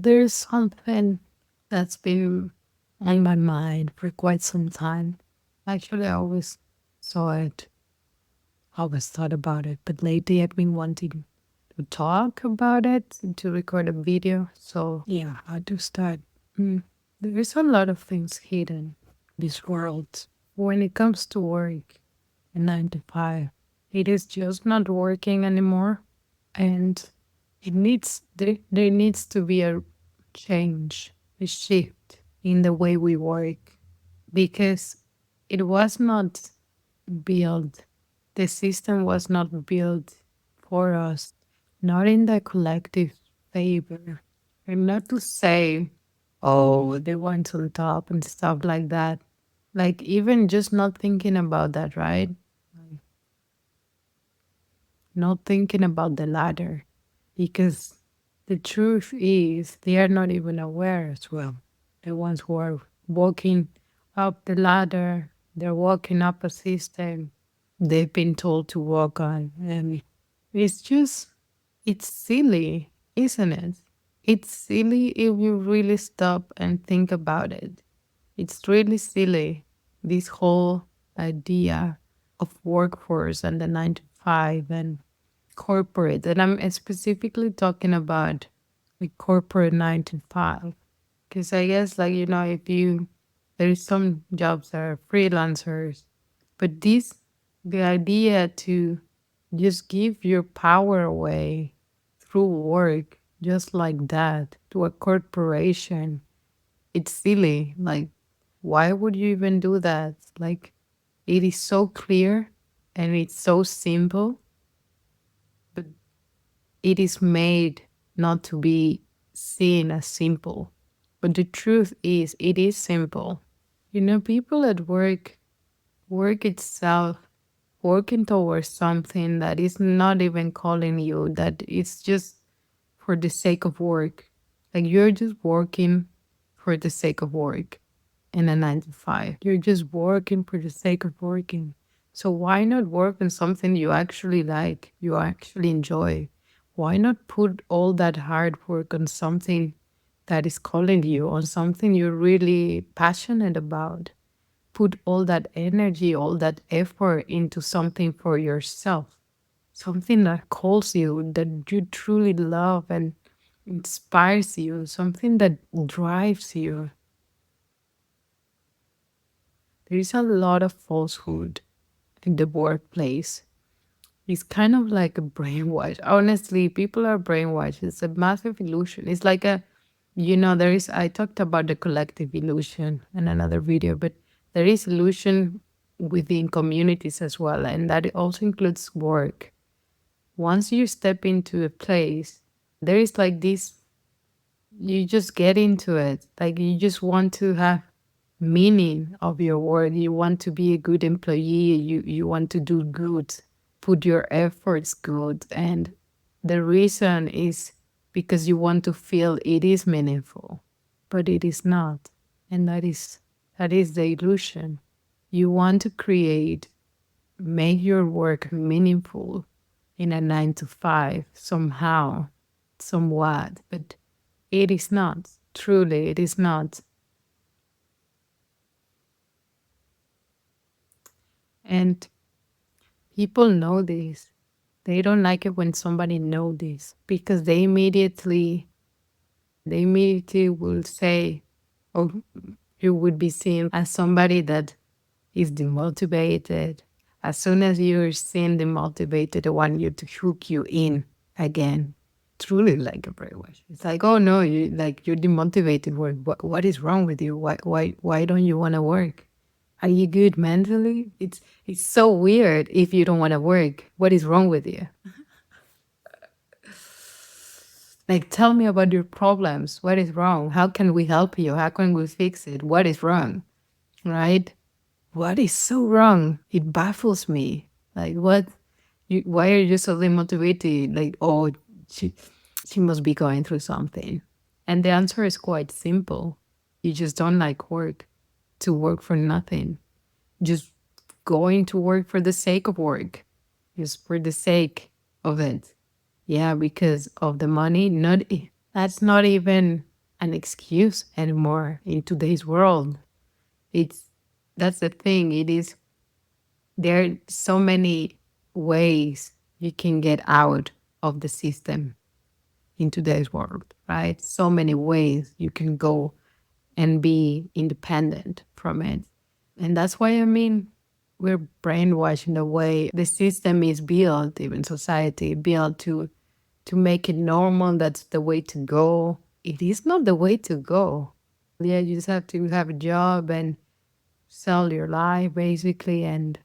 There's something that's been on my mind for quite some time. Actually, I always saw it, always thought about it, but lately I've been wanting to talk about it and to record a video. So, yeah, I do start. Mm, there is a lot of things hidden in this world. When it comes to work, a 9 to 5, it is just not working anymore. And there needs to be a change, a shift in the way we work because it was not built, the system was not built for us, not in the collective favor. And not to say, oh, they want on top and stuff like that. Like, even just not thinking about that, right? Not thinking about the ladder. Because the truth is, they are not even aware as well. The ones who are walking up the ladder, they're walking up a system they've been told to walk on. And it's just, it's silly, isn't it? It's silly if you really stop and think about it. It's really silly, this whole idea of workforce and the 9 to 5 and corporate. And I'm specifically talking about like corporate 9 to 5. Because I guess, like, if there's some jobs that are freelancers, but the idea to just give your power away through work just like that to a corporation, it's silly. Like, why would you even do that? Like, it is so clear and it's so simple, but it is made not to be seen as simple. But the truth is, it is simple. People at work itself, working towards something that is not even calling you, that it's just for the sake of work. Like, you're just working for the sake of work in a 9 to 5. You're just working for the sake of working. So why not work on something you actually like, you actually enjoy? Why not put all that hard work on something that is calling you, on something you're really passionate about? Put all that energy, all that effort into something for yourself, something that calls you, that you truly love and inspires you, something that drives you. There is a lot of falsehood in the workplace. It's kind of like a brainwash. Honestly, people are brainwashed. It's a massive illusion. It's like I talked about the collective illusion in another video, but there is illusion within communities as well. And that also includes work. Once you step into a place, there is like this, you just get into it. Like, you just want to have meaning of your work. You want to be a good employee. You want to do good, put your efforts good. And the reason is because you want to feel it is meaningful, but it is not. And that is the illusion. You want to make your work meaningful in a 9 to 5 somehow, somewhat, but it is not. Truly, it is not. And people know this. They don't like it when somebody know this because they immediately will say, oh, you would be seen as somebody that is demotivated. As soon as you're seen demotivated, they want you to hook you in again. Truly like a brainwash. It's like, oh no, you're demotivated. What is wrong with you? Why don't you want to work? Are you good mentally? It's so weird if you don't want to work. What is wrong with you? Like, tell me about your problems. What is wrong? How can we help you? How can we fix it? What is wrong? Right? What is so wrong? It baffles me. Like, why are you so demotivated? Like, oh, she, she must be going through something. And the answer is quite simple. You just don't like work, to work for nothing. Just going to work for the sake of work, just for the sake of it. Yeah, because of the money. That's not even an excuse anymore in today's world. It's That's the thing. It is There are so many ways you can get out of the system in today's world, right? So many ways you can go and be independent from it. And that's why, I mean, we're brainwashed in the way the system is built, even society built to make it normal. That's the way to go. It is not the way to go. Yeah, you just have to have a job and sell your life basically. And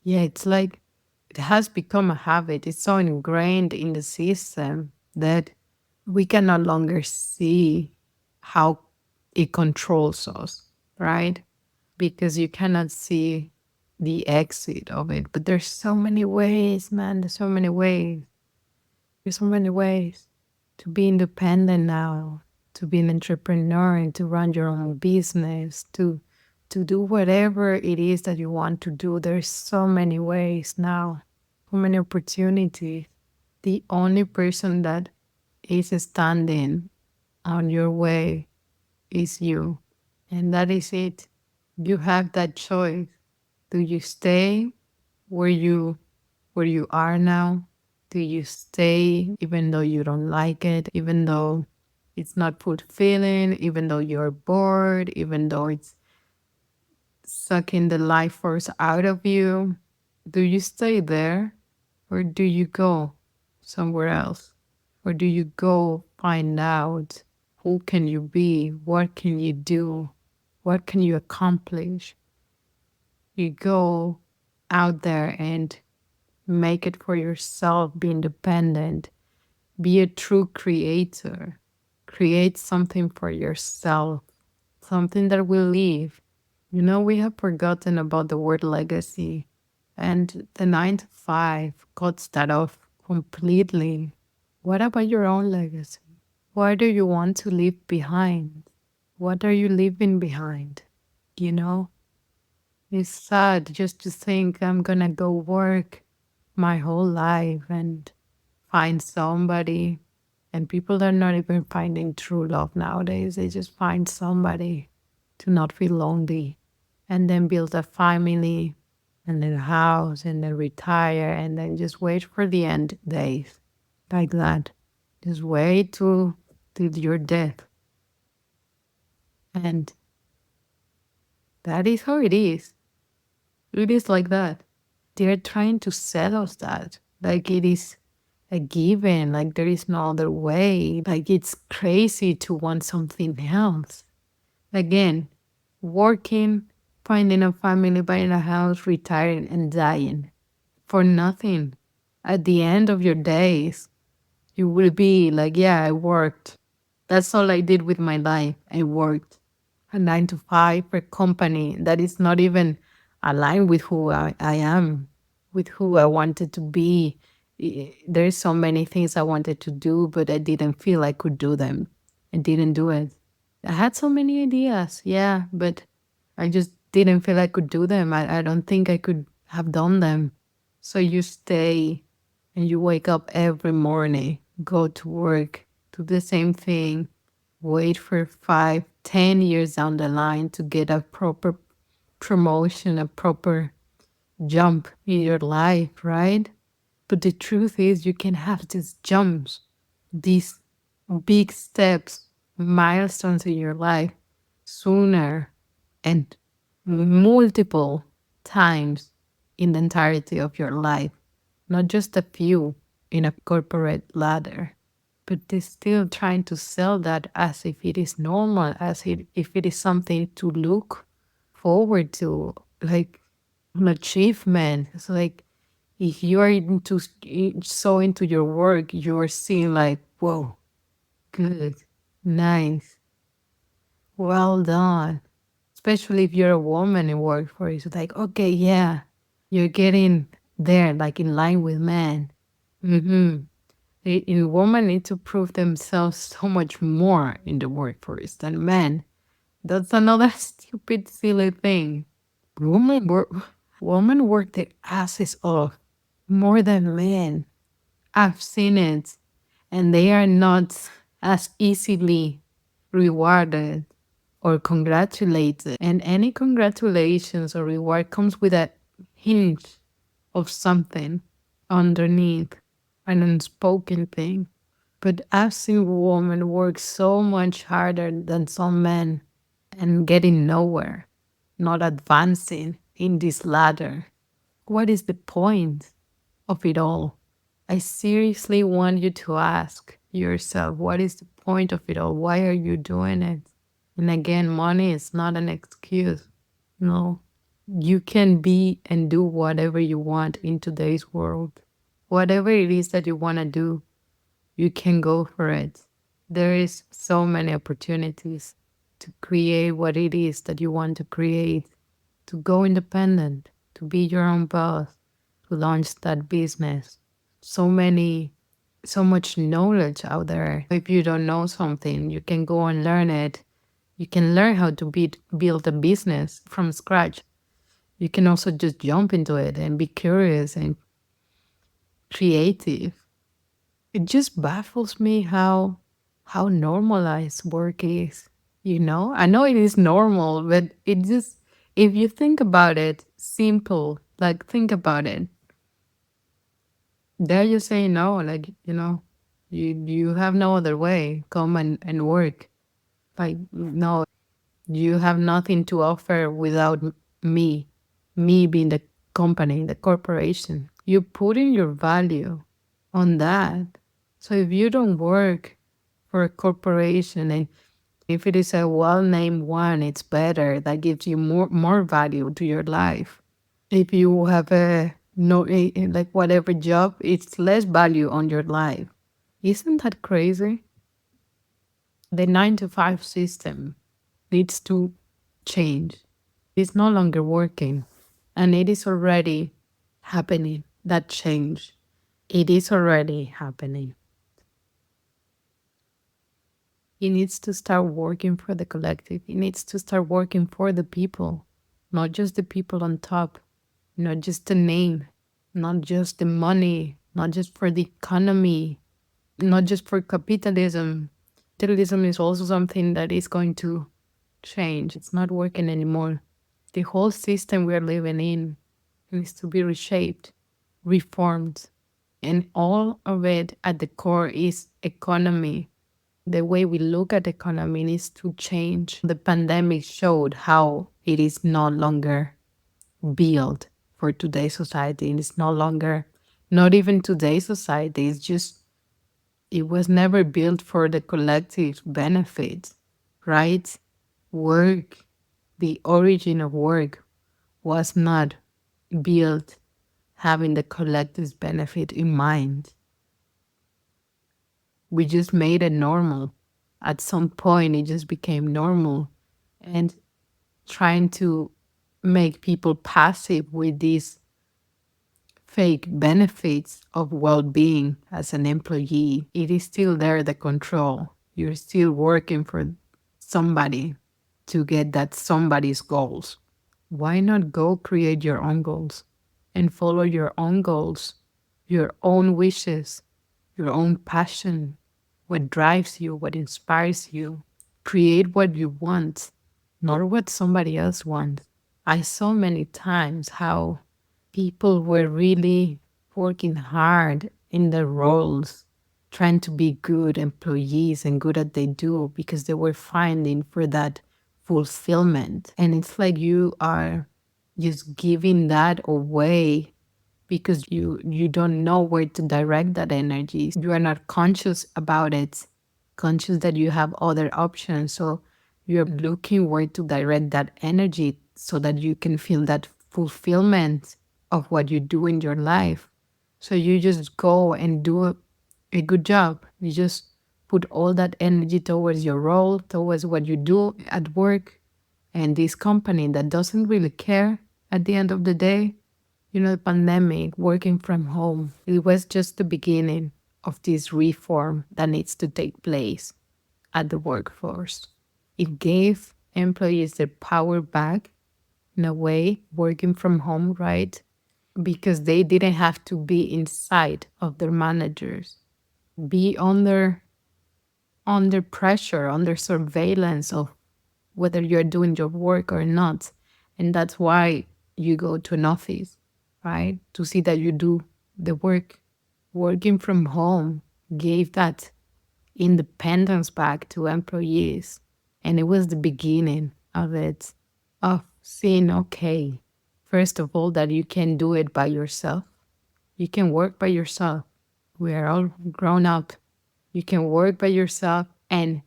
yeah, it's like it has become a habit. It's so ingrained in the system that we can no longer see how it controls us, right? Because you cannot see the exit of it. But there's so many ways, man. There's so many ways. There's so many ways to be independent now, to be an entrepreneur and to run your own business, to do whatever it is that you want to do. There's so many ways now, so many opportunities. The only person that is standing on your way is you. And that is it. You have that choice. Do you stay where you are now? Do you stay even though you don't like it, even though it's not fulfilling, even though you're bored, even though it's sucking the life force out of you? Do you stay there or do you go somewhere else? Or do you go find out who can you be? What can you do? What can you accomplish? You go out there and make it for yourself, be independent, be a true creator, create something for yourself, something that will live. You know, we have forgotten about the word legacy, and the 9 to 5 cuts that off completely. What about your own legacy? What do you want to leave behind? What are you leaving behind? You know, it's sad just to think I'm gonna go work my whole life and find somebody. And people are not even finding true love nowadays. They just find somebody to not feel lonely and then build a family and then a house and then retire and then just wait for the end days like that. Just wait till your death. And that is how it is. It is like that. They're trying to sell us that. Like it is a given, like there is no other way. Like it's crazy to want something else. Again, working, finding a family, buying a house, retiring, and dying for nothing. At the end of your days, you will be like, yeah, I worked. That's all I did with my life. I worked a 9 to 5 for a company that is not even aligned with who I am, with who I wanted to be. There's so many things I wanted to do, but I didn't feel I could do them. I didn't do it. I had so many ideas, yeah, but I just didn't feel I could do them. I don't think I could have done them. So you stay and you wake up every morning, go to work, do the same thing, wait for 5, 10 years down the line to get a proper promotion, a proper jump in your life, right? But the truth is, you can have these jumps, these big steps, milestones in your life sooner and multiple times in the entirety of your life, not just a few in a corporate ladder. But they're still trying to sell that as if it is normal, if it is something to look forward to, like an achievement. It's like if you are so into your work, you're seeing like, whoa, good, nice, well done. Especially if you're a woman in workforce, it's like, okay, yeah, you're getting there, like in line with men. Mm-hmm. Women need to prove themselves so much more in the workforce than men. That's another stupid, silly thing. Women work, women work their asses off more than men. I've seen it, and they are not as easily rewarded or congratulated. And any congratulations or reward comes with a hint of something underneath, an unspoken thing. But I've seen women work so much harder than some men and getting nowhere, not advancing in this ladder. What is the point of it all? I seriously want you to ask yourself, what is the point of it all? Why are you doing it? And again, money is not an excuse. No, you can be and do whatever you want in today's world. Whatever it is that you want to do, you can go for it. There is so many opportunities to create what it is that you want to create, to go independent, to be your own boss, to launch that business. So many, so much knowledge out there. If you don't know something, you can go and learn it. You can learn how to build a business from scratch. You can also just jump into it and be curious and creative. It just baffles me how normalized work is. You know, I know it is normal, but it just, if you think about it, simple, like think about it. There you say no, like, you have no other way. Come and work. Like, no, you have nothing to offer without me, me being the company, the corporation. You put in your value on that. So if you don't work for a corporation, and if it is a well-named one, it's better. That gives you more value to your life. If you have a no like whatever job, it's less value on your life. Isn't that crazy? The 9 to 5 system needs to change. It's no longer working, and it is already happening. That change, it is already happening. It needs to start working for the collective. It needs to start working for the people, not just the people on top, not just the name, not just the money, not just for the economy, not just for capitalism. Capitalism is also something that is going to change. It's not working anymore. The whole system we're living in needs to be reshaped, reformed, and all of it at the core is economy. The way we look at economy needs to change. The pandemic showed how it is no longer built for today's society. And it's no longer, not even today's society. It's just, it was never built for the collective benefit, right? Work, the origin of work was not built having the collective benefit in mind. We just made it normal. At some point, it just became normal. And trying to make people passive with these fake benefits of well-being as an employee, it is still there, the control. You're still working for somebody to get that somebody's goals. Why not go create your own goals and follow your own goals, your own wishes, your own passion, what drives you, what inspires you? Create what you want, not what somebody else wants. I saw many times how people were really working hard in their roles, trying to be good employees and good at they do because they were finding for that fulfillment. And it's like you are just giving that away because you don't know where to direct that energy. You are not conscious about it, conscious that you have other options. So you're looking where to direct that energy so that you can feel that fulfillment of what you do in your life. So you just go and do a good job. You just put all that energy towards your role, towards what you do at work, and this company that doesn't really care at the end of the day. The pandemic, working from home, it was just the beginning of this reform that needs to take place at the workforce. It gave employees their power back in a way, working from home, right? because they didn't have to be inside of their managers, be under pressure, under surveillance of whether you're doing your work or not. And that's why you go to an office, right? To see that you do the work. Working from home gave that independence back to employees. And it was the beginning of it, of seeing, okay, first of all, that you can do it by yourself. You can work by yourself. We are all grown up. You can work by yourself and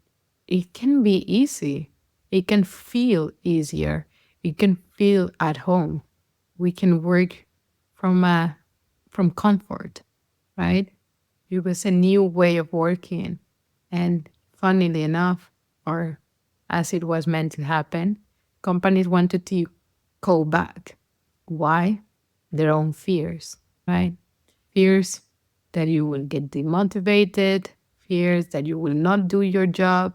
it can be easy. It can feel easier. It can feel at home. We can work from from comfort, right? It was a new way of working. And funnily enough, or as it was meant to happen, companies wanted to go back. Why? Their own fears, right? Fears that you will get demotivated, fears that you will not do your job,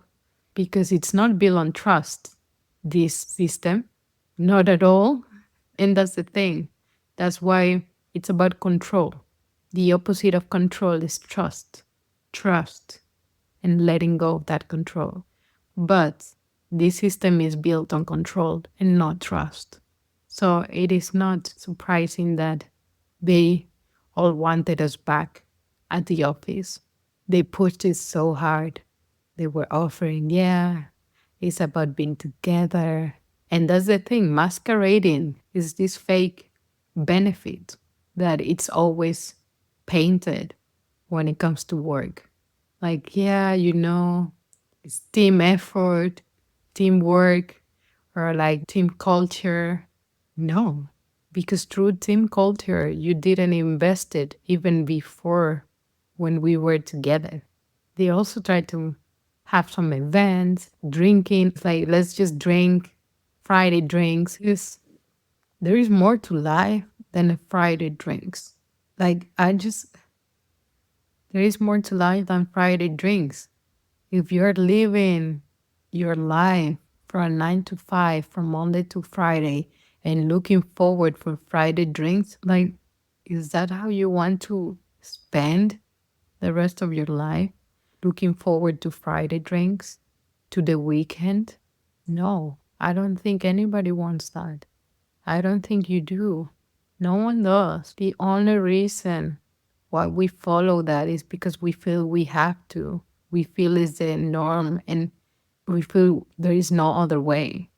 because it's not built on trust, this system, not at all. And that's the thing. That's why it's about control. The opposite of control is trust. Trust and letting go of that control. But this system is built on control and not trust. So it is not surprising that they all wanted us back at the office. They pushed it so hard. They were offering, yeah, it's about being together. And that's the thing, masquerading is this fake benefit that it's always painted when it comes to work. Like, yeah, it's team effort, teamwork, or like team culture. No, because through team culture, you didn't invest it even before when we were together. They also try to have some events, drinking. It's like, let's just drink Friday drinks. There is more to life than a Friday drinks. Like, there is more to life than Friday drinks. If you're living your life from 9 to 5, from Monday to Friday, and looking forward for Friday drinks, like, is that how you want to spend the rest of your life? Looking forward to Friday drinks, to the weekend? No, I don't think anybody wants that. I don't think you do. No one does. The only reason why we follow that is because we feel we have to. We feel it's the norm and we feel there is no other way.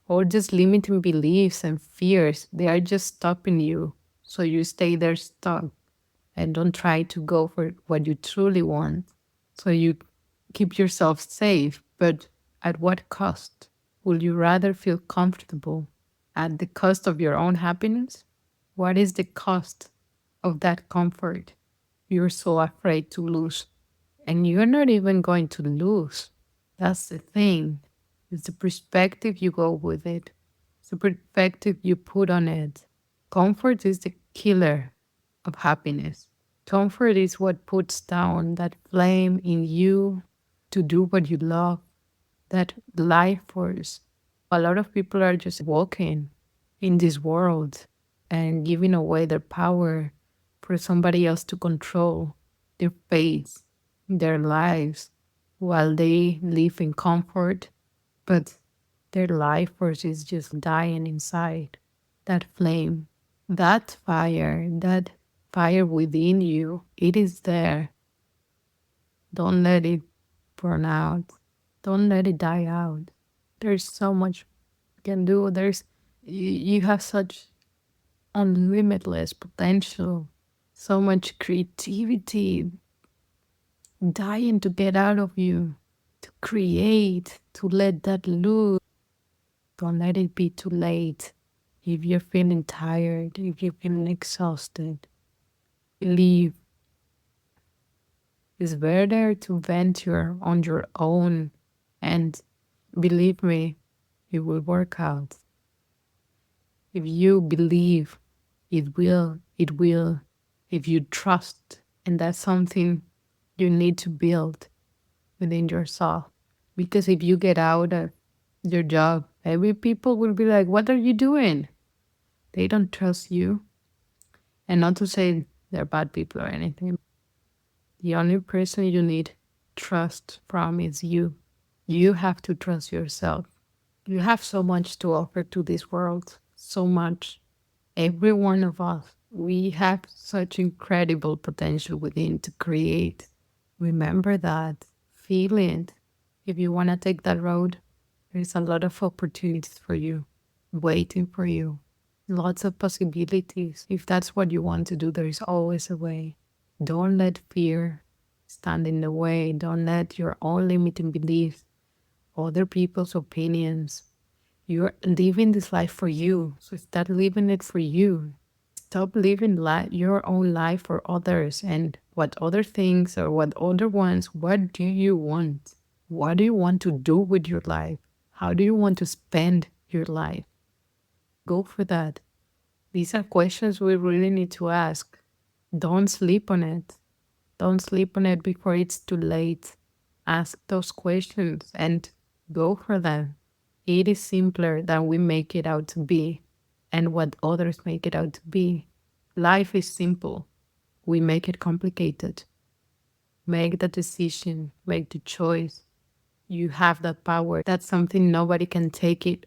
Or just limiting beliefs and fears, they are just stopping you. So you stay there stuck and don't try to go for what you truly want. So you keep yourself safe, but at what cost? Would you rather feel comfortable at the cost of your own happiness? What is the cost of that comfort you're so afraid to lose? And you're not even going to lose. That's the thing. It's the perspective you go with it. It's the perspective you put on it. Comfort is the killer of happiness. Comfort is what puts down that flame in you to do what you love, that life force. A lot of people are just walking in this world and giving away their power for somebody else to control their fate, their lives, while they live in comfort, but their life force is just dying inside. That flame, that fire within you, it is there. Don't let it burn out. Don't let it die out. There's so much you can do. You have such unlimitless potential, so much creativity dying to get out of you, to create, to let that loose. Don't let it be too late. If you're feeling tired, if you're feeling exhausted, leave. It's better to venture on your own. And believe me, it will work out. If you believe it will, it will. If you trust, and that's something you need to build within yourself. Because if you get out of your job, every people will be like, what are you doing? They don't trust you. And not to say they're bad people or anything. The only person you need trust from is you. You have to trust yourself. You have so much to offer to this world, so much. Every one of us, we have such incredible potential within to create. Remember that. Feel it. If you want to take that road, there's a lot of opportunities for you, waiting for you. Lots of possibilities. If that's what you want to do, there is always a way. Don't let fear stand in the way. Don't let your own limiting beliefs, other people's opinions. You're living this life for you. So start living it for you. Stop living your own life for others and what other things or what other ones. What do you want? What do you want to do with your life? How do you want to spend your life? Go for that. These are questions we really need to ask. Don't sleep on it. Don't sleep on it before it's too late. Ask those questions and go for them. It is simpler than we make it out to be and what others make it out to be. Life is simple. We make it complicated. Make the decision, make the choice. You have that power. That's something nobody can take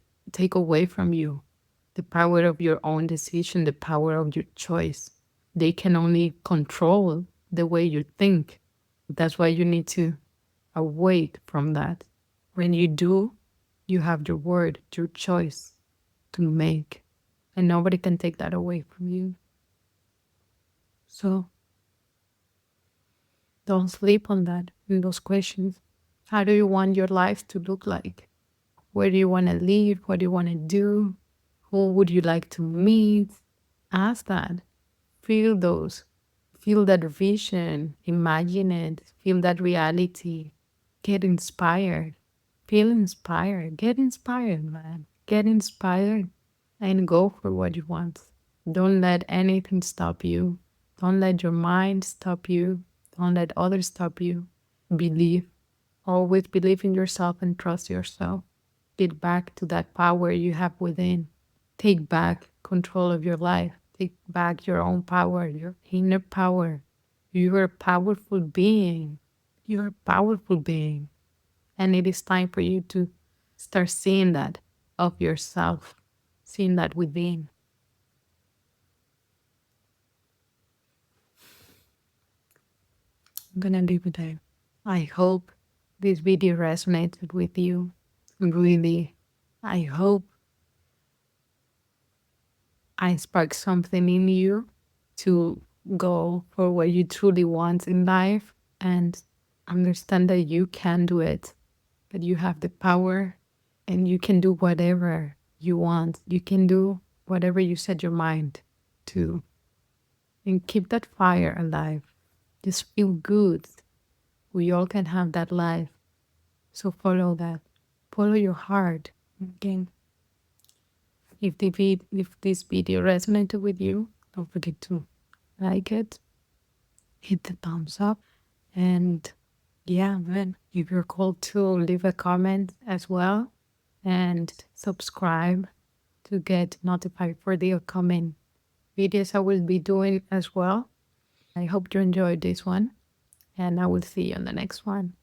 away from you. The power of your own decision, the power of your choice. They can only control the way you think. That's why you need to awake from that. When you do, you have your word, your choice to make, and nobody can take that away from you. So don't sleep on that, in those questions. How do you want your life to look like? Where do you want to live? What do you want to do? Who would you like to meet? Ask that. Feel those. Feel that vision. Imagine it. Feel that reality. Get inspired. Feel inspired. Get inspired, man. Get inspired and go for what you want. Don't let anything stop you. Don't let your mind stop you. Don't let others stop you. Believe. Always believe in yourself and trust yourself. Get back to that power you have within. Take back control of your life. Take back your own power, your inner power. You're a powerful being. You're a powerful being. And it is time for you to start seeing that of yourself, seeing that within. I'm gonna leave it there. I hope this video resonated with you. Really, I hope I sparked something in you to go for what you truly want in life and understand that you can do it, that you have the power and you can do whatever you want. You can do whatever you set your mind to and keep that fire alive. Just feel good. We all can have that life. So follow that. Follow your heart. Okay. If this video resonated with you, don't forget to like it, hit the thumbs up, and yeah, man, if you're called to leave a comment as well and subscribe to get notified for the upcoming videos I will be doing as well. I hope you enjoyed this one, and I will see you on the next one.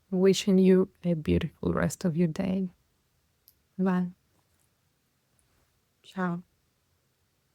Wishing you a beautiful rest of your day. Bye. Ciao.